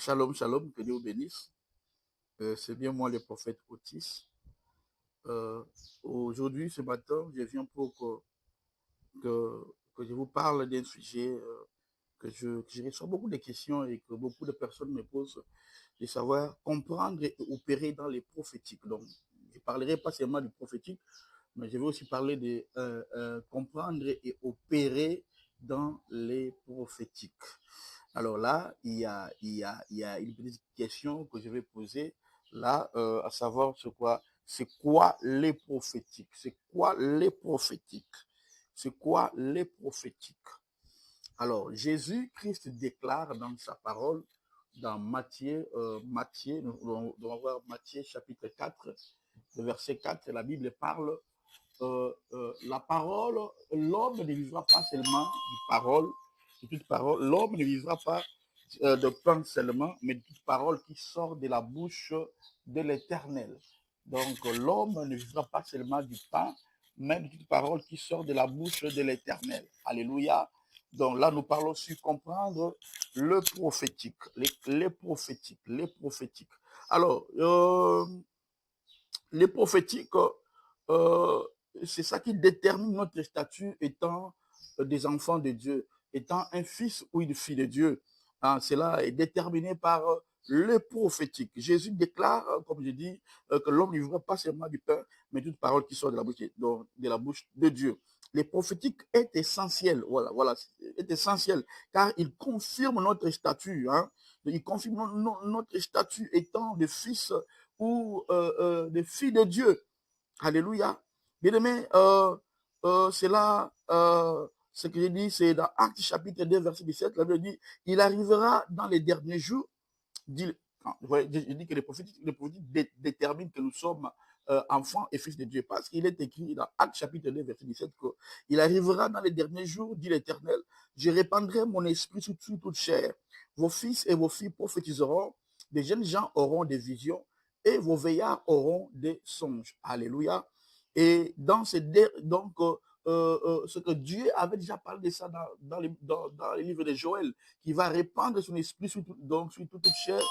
Shalom, shalom, que Dieu vous bénisse. C'est bien moi le prophète Otis. Aujourd'hui, ce matin, je viens pour que je vous parle d'un sujet que je reçois beaucoup de questions et que beaucoup de personnes me posent, de savoir comprendre et opérer dans les prophétiques. Donc, je ne parlerai pas seulement du prophétique, mais je vais aussi parler de comprendre et opérer dans les prophétiques. Alors là, il y a une petite question que je vais poser là, à savoir c'est quoi les prophétiques? C'est quoi les prophétiques? C'est quoi les prophétiques? Alors, Jésus-Christ déclare dans sa parole, dans Matthieu, nous allons voir Matthieu chapitre 4, le verset 4, la Bible parle, la parole, l'homme ne vivra pas seulement de toute parole, l'homme ne vivra pas de pain seulement, mais de toute parole qui sort de la bouche de l'Éternel. Donc, l'homme ne vivra pas seulement du pain, mais de toute parole qui sort de la bouche de l'Éternel. Alléluia. Donc là, nous parlons sur comprendre le prophétique, les prophétiques, les prophétiques. Alors, les prophétiques, euh, c'est ça qui détermine notre statut étant des enfants de Dieu, étant un fils ou une fille de Dieu. Hein, cela est déterminé par le prophétique. Jésus déclare, comme je dis, que l'homme ne vivra pas seulement du pain, mais toute parole qui sort de la bouche de Dieu. Les prophétiques est essentiel, voilà, est essentiel, car il confirme notre statut, hein. Il confirme notre statut étant de fils ou des filles de Dieu. Alléluia. Bien aimé, c'est là, ce que je dis, c'est dans Actes chapitre 2, verset 17, la Bible dit, il arrivera dans les derniers jours, je dis que les prophétiques déterminent que nous sommes enfants et fils de Dieu, parce qu'il est écrit dans Actes chapitre 2, verset 17, qu'il arrivera dans les derniers jours, dit l'Éternel, je répandrai mon esprit sur toute chair. Vos fils et vos filles prophétiseront, des jeunes gens auront des visions, et vos veillards auront des songes. Alléluia. Et dans ce que Dieu avait déjà parlé de ça dans les livres de Joël, qui va répandre son esprit sur toute chair,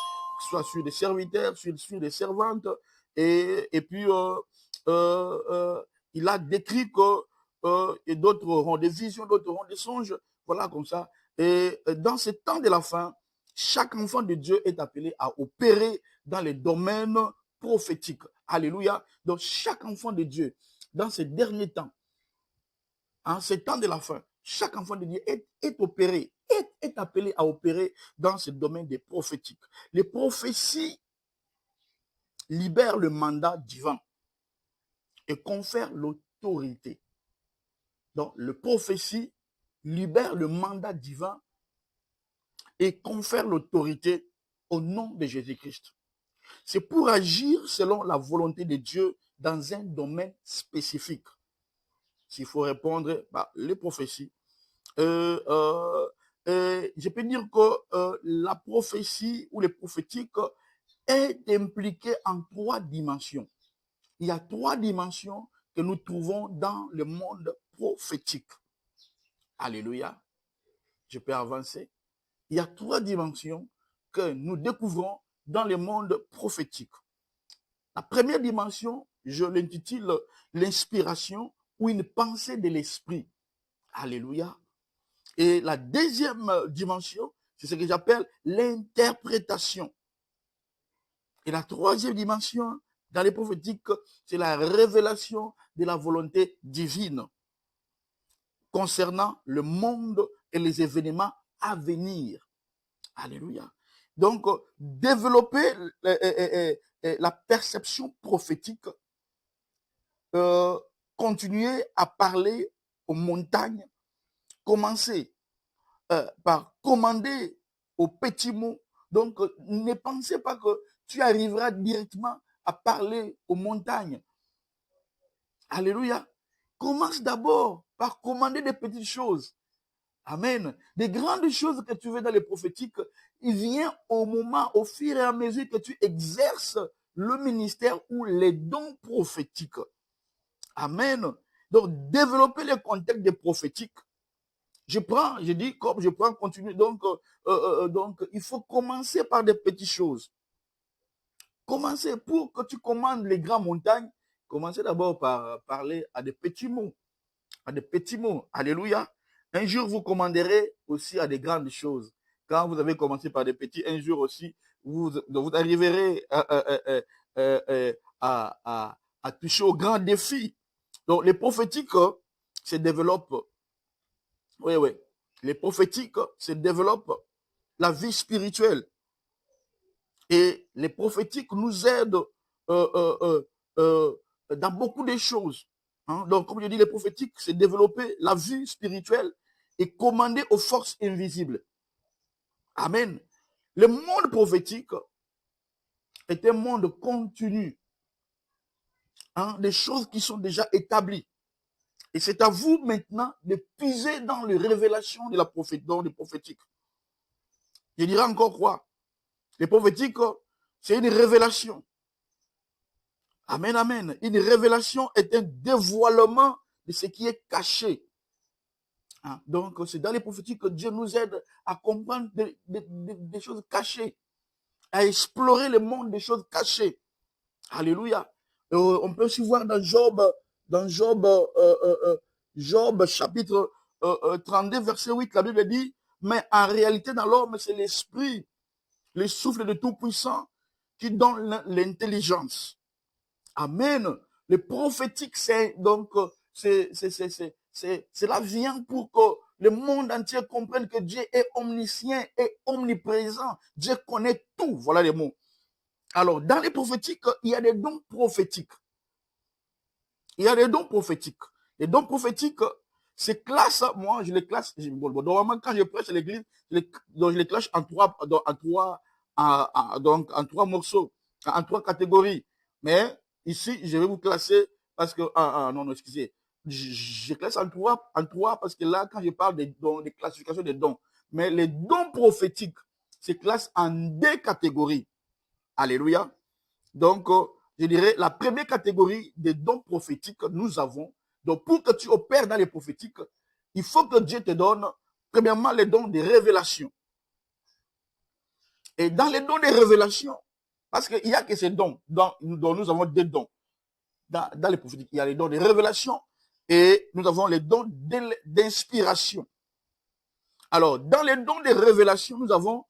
soit sur des serviteurs, sur des servantes, et puis il a décrit que d'autres auront des visions, d'autres auront des songes, voilà comme ça. Et dans ce temps de la fin, chaque enfant de Dieu est appelé à opérer dans les domaines prophétiques. Alléluia. Donc chaque enfant de Dieu, dans ces derniers temps, en ces temps de la fin, chaque enfant de Dieu est opéré, est appelé à opérer dans ce domaine des prophétiques. Les prophéties libèrent le mandat divin et confèrent l'autorité. Donc, le prophétie libère le mandat divin et confère l'autorité au nom de Jésus-Christ. C'est pour agir selon la volonté de Dieu dans un domaine spécifique. S'il faut répondre, les prophéties. Je peux dire que la prophétie ou les prophétiques est impliquée en 3 dimensions. Il y a 3 dimensions que nous trouvons dans le monde prophétique. Alléluia. Je peux avancer. Il y a 3 dimensions que nous découvrons dans le monde prophétique. La première dimension, je l'intitule l'inspiration ou une pensée de l'esprit. Alléluia. Et la deuxième dimension, c'est ce que j'appelle l'interprétation. Et la troisième dimension, dans les prophétiques, c'est la révélation de la volonté divine concernant le monde et les événements à venir. Alléluia. Donc, développer la perception prophétique, continuer à parler aux montagnes, commencer par commander aux petits mots. Donc, ne pensez pas que tu arriveras directement à parler aux montagnes. Alléluia. Commence d'abord par commander des petites choses. Amen. Des grandes choses que tu veux dans les prophétiques, il vient au moment, au fur et à mesure que tu exerces le ministère ou les dons prophétiques. Amen. Donc, développer le contexte des prophétiques. je dis comme je prends, continue. Donc, il faut commencer par des petites choses. Commencer pour que tu commandes les grandes montagnes. Commencez d'abord par parler à des petits mots. À des petits mots. Alléluia. Un jour, vous commanderez aussi à des grandes choses. Quand vous avez commencé par des petits, un jour aussi, vous arriverez à toucher aux grands défis. Donc, les prophétiques se développent. Oui, oui. Les prophétiques se développent la vie spirituelle. Et les prophétiques nous aident dans beaucoup de choses. Hein? Donc, comme je dis, les prophétiques, c'est développer la vie spirituelle et commander aux forces invisibles. Amen. Le monde prophétique est un monde continu. Hein? Des choses qui sont déjà établies. Et c'est à vous maintenant de puiser dans les révélations de la prophétique. Je dirais encore quoi? Les prophétiques, c'est une révélation. Amen, amen. Une révélation est un dévoilement de ce qui est caché. Hein? Donc, c'est dans les prophétiques que Dieu nous aide à comprendre des choses cachées, à explorer le monde des choses cachées. Alléluia. On peut aussi voir dans Job chapitre 32, verset 8, la Bible dit, mais en réalité dans l'homme, c'est l'esprit, le souffle de Tout-Puissant qui donne l'intelligence. Amen. Le prophétique, c'est donc, cela vient pour que le monde entier comprenne que Dieu est omniscient et omniprésent. Dieu connaît tout. Voilà les mots. Alors, dans les prophétiques, il y a des dons prophétiques. Il y a des dons prophétiques. Les dons prophétiques, c'est classe, moi, je les classe, normalement, quand je prêche à l'église, je les classe en trois morceaux, en trois catégories. Mais ici, je vais vous classer parce que, non, excusez, je classe en trois parce que là, quand je parle des dons, des classifications des dons, mais les dons prophétiques se classent en deux catégories. Alléluia. Donc, je dirais, la première catégorie des dons prophétiques que nous avons, donc pour que tu opères dans les prophétiques, il faut que Dieu te donne, premièrement, les dons de révélation. Et dans les dons de révélation, parce qu'il n'y a que ces dons, dont nous avons des dons. Dans les prophétiques, il y a les dons de révélation et nous avons les dons d'inspiration. Alors, dans les dons de révélation, nous avons